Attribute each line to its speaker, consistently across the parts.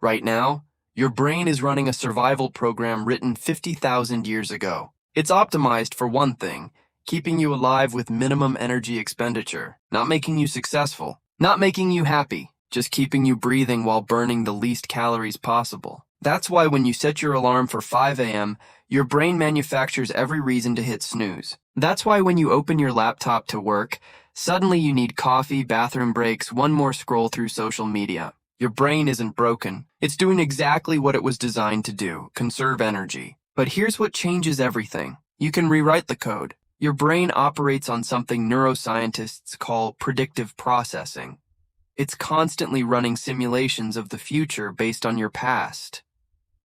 Speaker 1: Right now, your brain is running a survival program written 50,000 years ago. It's optimized for one thing, keeping you alive with minimum energy expenditure, not making you successful, not making you happy, just keeping you breathing while burning the least calories possible. That's why when you set your alarm for 5 a.m., your brain manufactures every reason to hit snooze. That's why when you open your laptop to work, suddenly you need coffee, bathroom breaks, one more scroll through social media. Your brain isn't broken. It's doing exactly what it was designed to do, conserve energy. But here's what changes everything. You can rewrite the code. Your brain operates on something neuroscientists call predictive processing. It's constantly running simulations of the future based on your past.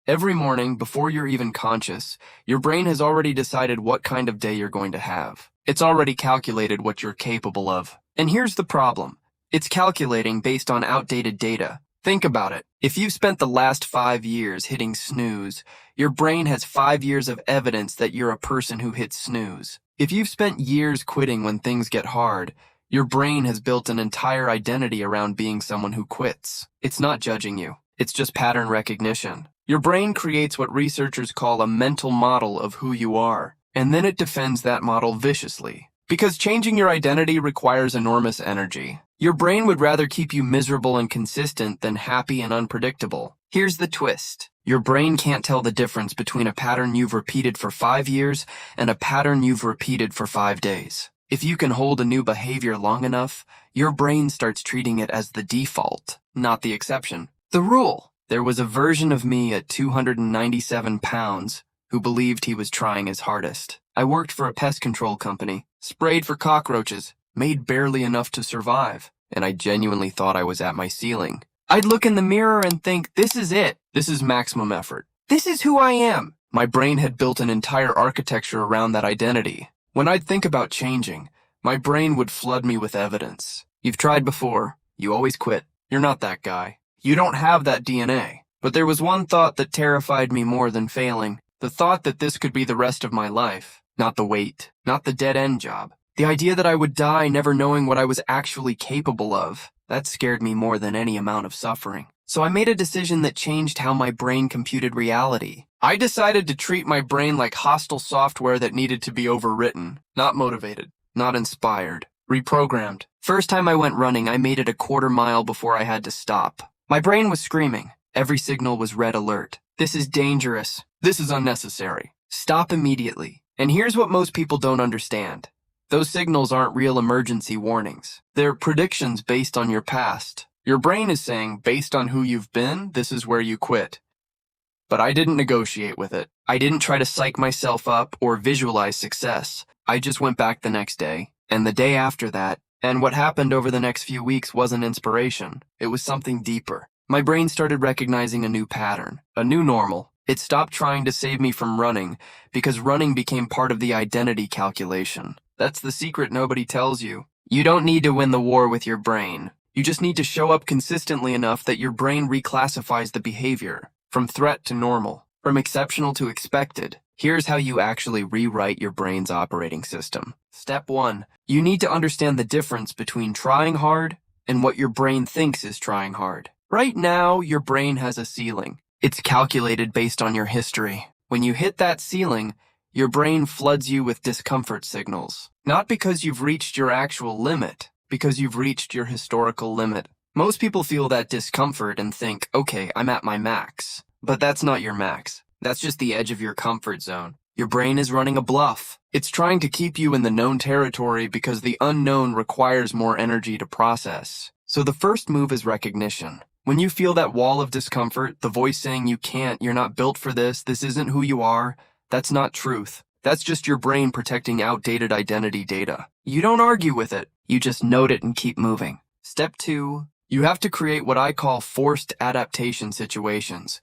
Speaker 1: Every morning, before you're even conscious, your brain has already decided what kind of day you're going to have. It's already calculated what you're capable of. And here's the problem. It's calculating based on outdated data. Think about it. If you've spent the last 5 years hitting snooze, your brain has 5 years of evidence that you're a person who hits snooze. If you've spent years quitting when things get hard, your brain has built an entire identity around being someone who quits. It's not judging you. It's just pattern recognition. Your brain creates what researchers call a mental model of who you are, and then it defends that model viciously. Because changing your identity requires enormous energy. Your brain would rather keep you miserable and consistent than happy and unpredictable. Here's the twist. Your brain can't tell the difference between a pattern you've repeated for 5 years and a pattern you've repeated for 5 days. If you can hold a new behavior long enough, your brain starts treating it as the default, not the exception. The rule. There was a version of me at 297 pounds who believed he was trying his hardest. I worked for a pest control company, sprayed for cockroaches, made barely enough to survive, and I genuinely thought I was at my ceiling. I'd look in the mirror and think, this is it. This is maximum effort. This is who I am. My brain had built an entire architecture around that identity. When I'd think about changing, my brain would flood me with evidence. You've tried before. You always quit. You're not that guy. You don't have that DNA. But there was one thought that terrified me more than failing. The thought that this could be the rest of my life. Not the weight. Not the dead-end job. The idea that I would die never knowing what I was actually capable of. That scared me more than any amount of suffering. So I made a decision that changed how my brain computed reality. I decided to treat my brain like hostile software that needed to be overwritten. Not motivated. Not inspired. Reprogrammed. First time I went running, I made it a quarter mile before I had to stop. My brain was screaming. Every signal was red alert. This is dangerous. This is unnecessary. Stop immediately. And here's what most people don't understand. Those signals aren't real emergency warnings. They're predictions based on your past. Your brain is saying, based on who you've been, this is where you quit. But I didn't negotiate with it. I didn't try to psych myself up or visualize success. I just went back the next day, and the day after that, and what happened over the next few weeks wasn't inspiration. It was something deeper. My brain started recognizing a new pattern, a new normal. It stopped trying to save me from running, because running became part of the identity calculation. That's the secret nobody tells you. You don't need to win the war with your brain. You just need to show up consistently enough that your brain reclassifies the behavior, from threat to normal, from exceptional to expected. Here's how you actually rewrite your brain's operating system. Step 1. You need to understand the difference between trying hard and what your brain thinks is trying hard. Right now, your brain has a ceiling. It's calculated based on your history. When you hit that ceiling, your brain floods you with discomfort signals. Not because you've reached your actual limit, because you've reached your historical limit. Most people feel that discomfort and think, okay, I'm at my max. But that's not your max. That's just the edge of your comfort zone. Your brain is running a bluff. It's trying to keep you in the known territory because the unknown requires more energy to process. So the first move is recognition. When you feel that wall of discomfort, the voice saying you can't, you're not built for this isn't who you are, that's not truth. That's just your brain protecting outdated identity data. You don't argue with it. You just note it and keep moving. Step 2, you have to create what I call forced adaptation situations.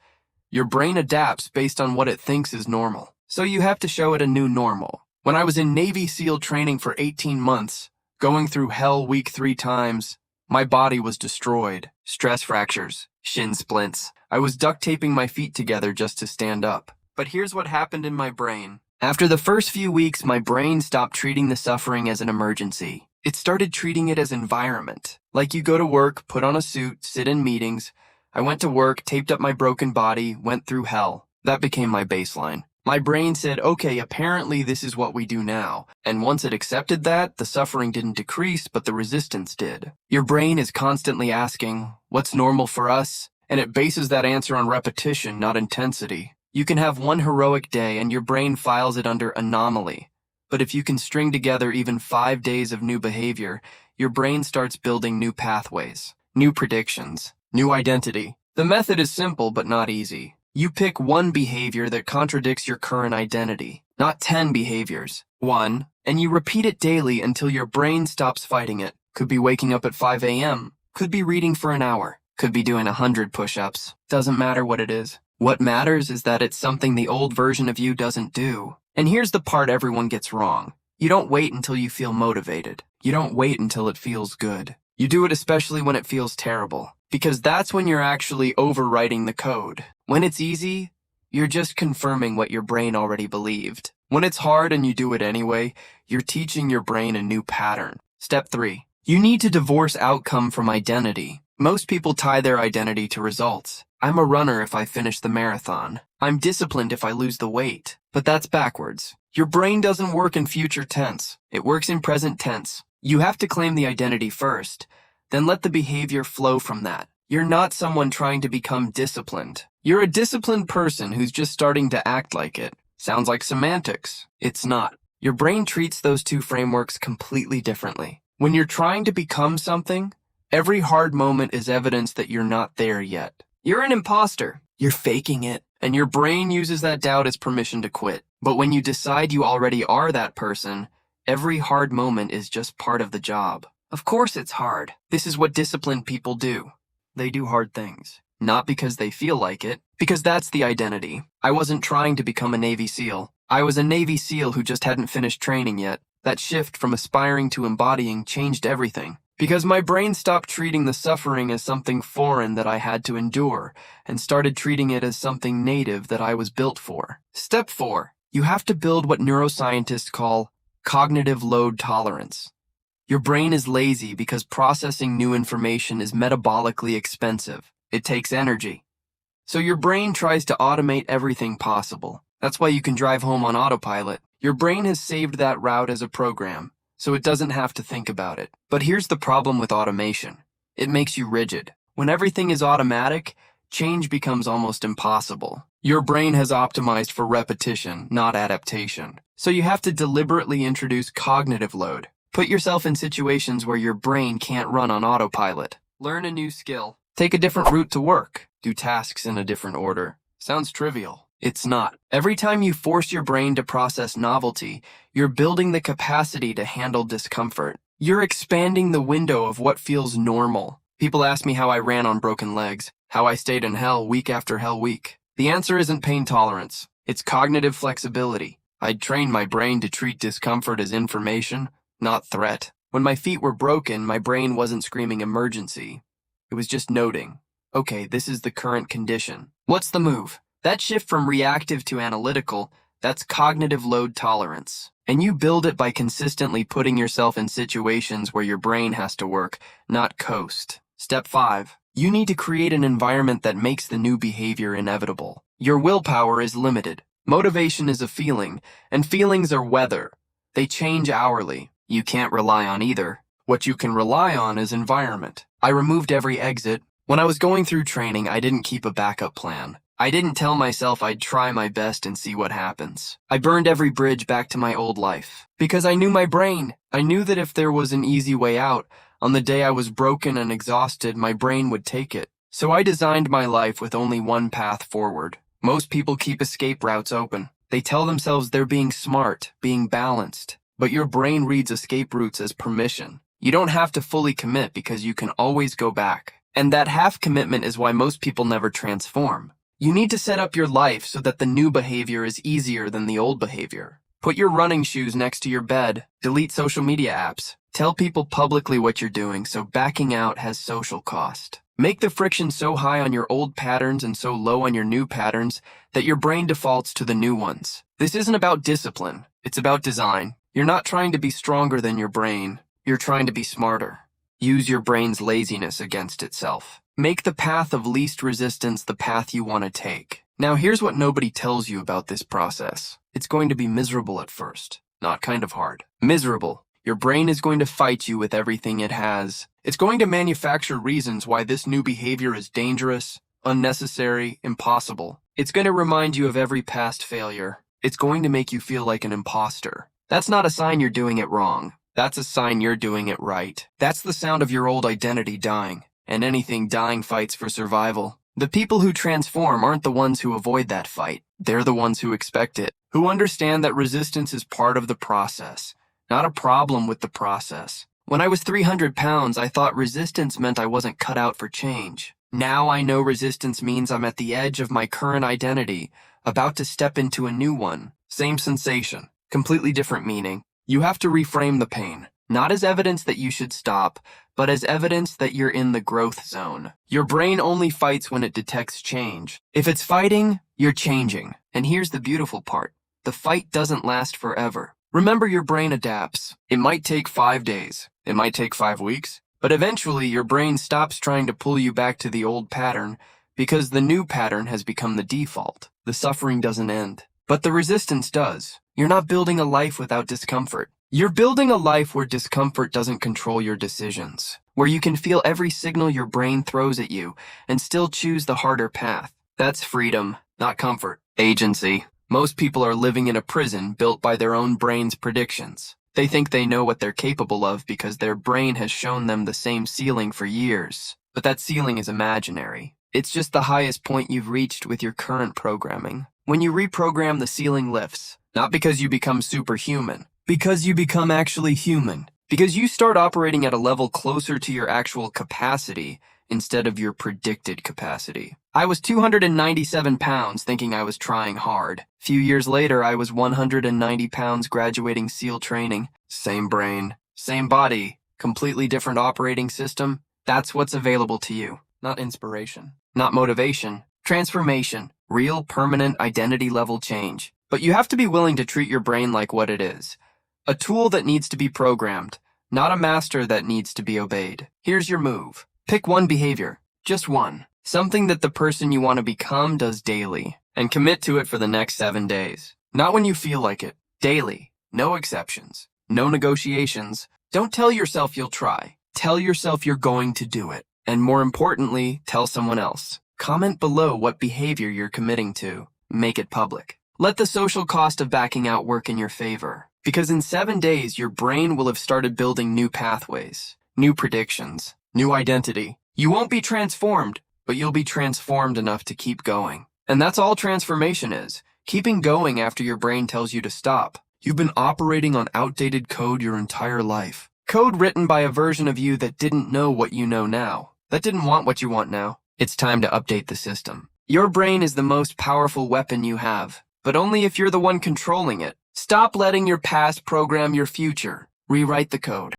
Speaker 1: Your brain adapts based on what it thinks is normal. So you have to show it a new normal. When I was in Navy SEAL training for 18 months, going through hell week 3 times, my body was destroyed. Stress fractures, shin splints. I was duct taping my feet together just to stand up. But here's what happened in my brain. After the first few weeks, my brain stopped treating the suffering as an emergency. It started treating it as environment. Like you go to work, put on a suit, sit in meetings, I went to work, taped up my broken body, went through hell. That became my baseline. My brain said, okay, apparently this is what we do now. And once it accepted that, the suffering didn't decrease, but the resistance did. Your brain is constantly asking, what's normal for us? And it bases that answer on repetition, not intensity. You can have one heroic day and your brain files it under anomaly. But if you can string together even 5 days of new behavior, your brain starts building new pathways, new predictions, new identity. The method is simple but not easy. You pick one behavior that contradicts your current identity, not 10 behaviors. One, and you repeat it daily until your brain stops fighting it. Could be waking up at 5 a.m., could be reading for an hour, could be doing 100 push-ups. Doesn't matter what it is. What matters is that it's something the old version of you doesn't do. And here's the part everyone gets wrong. You don't wait until you feel motivated. You don't wait until it feels good. You do it especially when it feels terrible, because that's when you're actually overwriting the code. When it's easy, you're just confirming what your brain already believed. When it's hard and you do it anyway, you're teaching your brain a new pattern. Step 3. You need to divorce outcome from identity. Most people tie their identity to results. I'm a runner if I finish the marathon. I'm disciplined if I lose the weight. But that's backwards. Your brain doesn't work in future tense. It works in present tense. You have to claim the identity first, then let the behavior flow from that. You're not someone trying to become disciplined. You're a disciplined person who's just starting to act like it. Sounds like semantics. It's not. Your brain treats those two frameworks completely differently. When you're trying to become something, every hard moment is evidence that you're not there yet. You're an imposter. You're faking it. And your brain uses that doubt as permission to quit. But when you decide you already are that person, every hard moment is just part of the job. Of course it's hard. This is what disciplined people do. They do hard things. Not because they feel like it, because that's the identity. I wasn't trying to become a Navy SEAL. I was a Navy SEAL who just hadn't finished training yet. That shift from aspiring to embodying changed everything. Because my brain stopped treating the suffering as something foreign that I had to endure, and started treating it as something native that I was built for. Step 4. You have to build what neuroscientists call cognitive load tolerance. Your brain is lazy because processing new information is metabolically expensive. It takes energy. So your brain tries to automate everything possible. That's why you can drive home on autopilot. Your brain has saved that route as a program, so it doesn't have to think about it. But here's the problem with automation. It makes you rigid. When everything is automatic, change becomes almost impossible. Your brain has optimized for repetition, not adaptation. So you have to deliberately introduce cognitive load. Put yourself in situations where your brain can't run on autopilot. Learn a new skill. Take a different route to work. Do tasks in a different order. Sounds trivial. It's not. Every time you force your brain to process novelty, you're building the capacity to handle discomfort. You're expanding the window of what feels normal. People ask me how I ran on broken legs, how I stayed in hell week after hell week. The answer isn't pain tolerance. It's cognitive flexibility. I'd trained my brain to treat discomfort as information, not threat. When my feet were broken, my brain wasn't screaming emergency. It was just noting, okay, this is the current condition. What's the move? That shift from reactive to analytical, that's cognitive load tolerance. And you build it by consistently putting yourself in situations where your brain has to work, not coast. Step 5. You need to create an environment that makes the new behavior inevitable. Your willpower is limited. Motivation is a feeling, and feelings are weather. They change hourly. You can't rely on either. What you can rely on is environment. I removed every exit. When I was going through training, I didn't keep a backup plan. I didn't tell myself I'd try my best and see what happens. I burned every bridge back to my old life. Because I knew my brain. I knew that if there was an easy way out, on the day I was broken and exhausted, my brain would take it. So I designed my life with only one path forward. Most people keep escape routes open. They tell themselves they're being smart, being balanced. But your brain reads escape routes as permission. You don't have to fully commit because you can always go back. And that half commitment is why most people never transform. You need to set up your life so that the new behavior is easier than the old behavior. Put your running shoes next to your bed. Delete social media apps. Tell people publicly what you're doing so backing out has social cost. Make the friction so high on your old patterns and so low on your new patterns that your brain defaults to the new ones. This isn't about discipline. It's about design. You're not trying to be stronger than your brain. You're trying to be smarter. Use your brain's laziness against itself. Make the path of least resistance the path you want to take. Now here's what nobody tells you about this process. It's going to be miserable at first, not kind of hard. Miserable. Your brain is going to fight you with everything it has. It's going to manufacture reasons why this new behavior is dangerous, unnecessary, impossible. It's going to remind you of every past failure. It's going to make you feel like an imposter. That's not a sign you're doing it wrong. That's a sign you're doing it right. That's the sound of your old identity dying. And anything dying fights for survival. The people who transform aren't the ones who avoid that fight. They're the ones who expect it, who understand that resistance is part of the process, not a problem with the process. When I was 300 pounds, I thought resistance meant I wasn't cut out for change. Now I know resistance means I'm at the edge of my current identity, about to step into a new one. Same sensation, completely different meaning. You have to reframe the pain, not as evidence that you should stop, but as evidence that you're in the growth zone. Your brain only fights when it detects change. If it's fighting, you're changing. And here's the beautiful part. The fight doesn't last forever. Remember, your brain adapts. It might take 5 days. It might take 5 weeks. But eventually, your brain stops trying to pull you back to the old pattern because the new pattern has become the default. The suffering doesn't end, but the resistance does. You're not building a life without discomfort. You're building a life where discomfort doesn't control your decisions, where you can feel every signal your brain throws at you and still choose the harder path. That's freedom, not comfort. Agency. Most people are living in a prison built by their own brain's predictions. They think they know what they're capable of because their brain has shown them the same ceiling for years. But that ceiling is imaginary. It's just the highest point you've reached with your current programming. When you reprogram, the ceiling lifts, not because you become superhuman, because you become actually human. Because you start operating at a level closer to your actual capacity instead of your predicted capacity. I was 297 pounds thinking I was trying hard. A few years later, I was 190 pounds graduating SEAL training. Same brain, same body, completely different operating system. That's what's available to you. Not inspiration, not motivation, transformation, real permanent identity level change. But you have to be willing to treat your brain like what it is. A tool that needs to be programmed, not a master that needs to be obeyed. Here's your move. Pick one behavior, just one. Something that the person you want to become does daily, and commit to it for the next 7 days. Not when you feel like it. Daily. No exceptions. No negotiations. Don't tell yourself you'll try. Tell yourself you're going to do it. And more importantly, tell someone else. Comment below what behavior you're committing to. Make it public. Let the social cost of backing out work in your favor. Because in 7 days, your brain will have started building new pathways, new predictions, new identity. You won't be transformed, but you'll be transformed enough to keep going. And that's all transformation is, keeping going after your brain tells you to stop. You've been operating on outdated code your entire life. Code written by a version of you that didn't know what you know now, that didn't want what you want now. It's time to update the system. Your brain is the most powerful weapon you have, but only if you're the one controlling it. Stop letting your past program your future. Rewrite the code.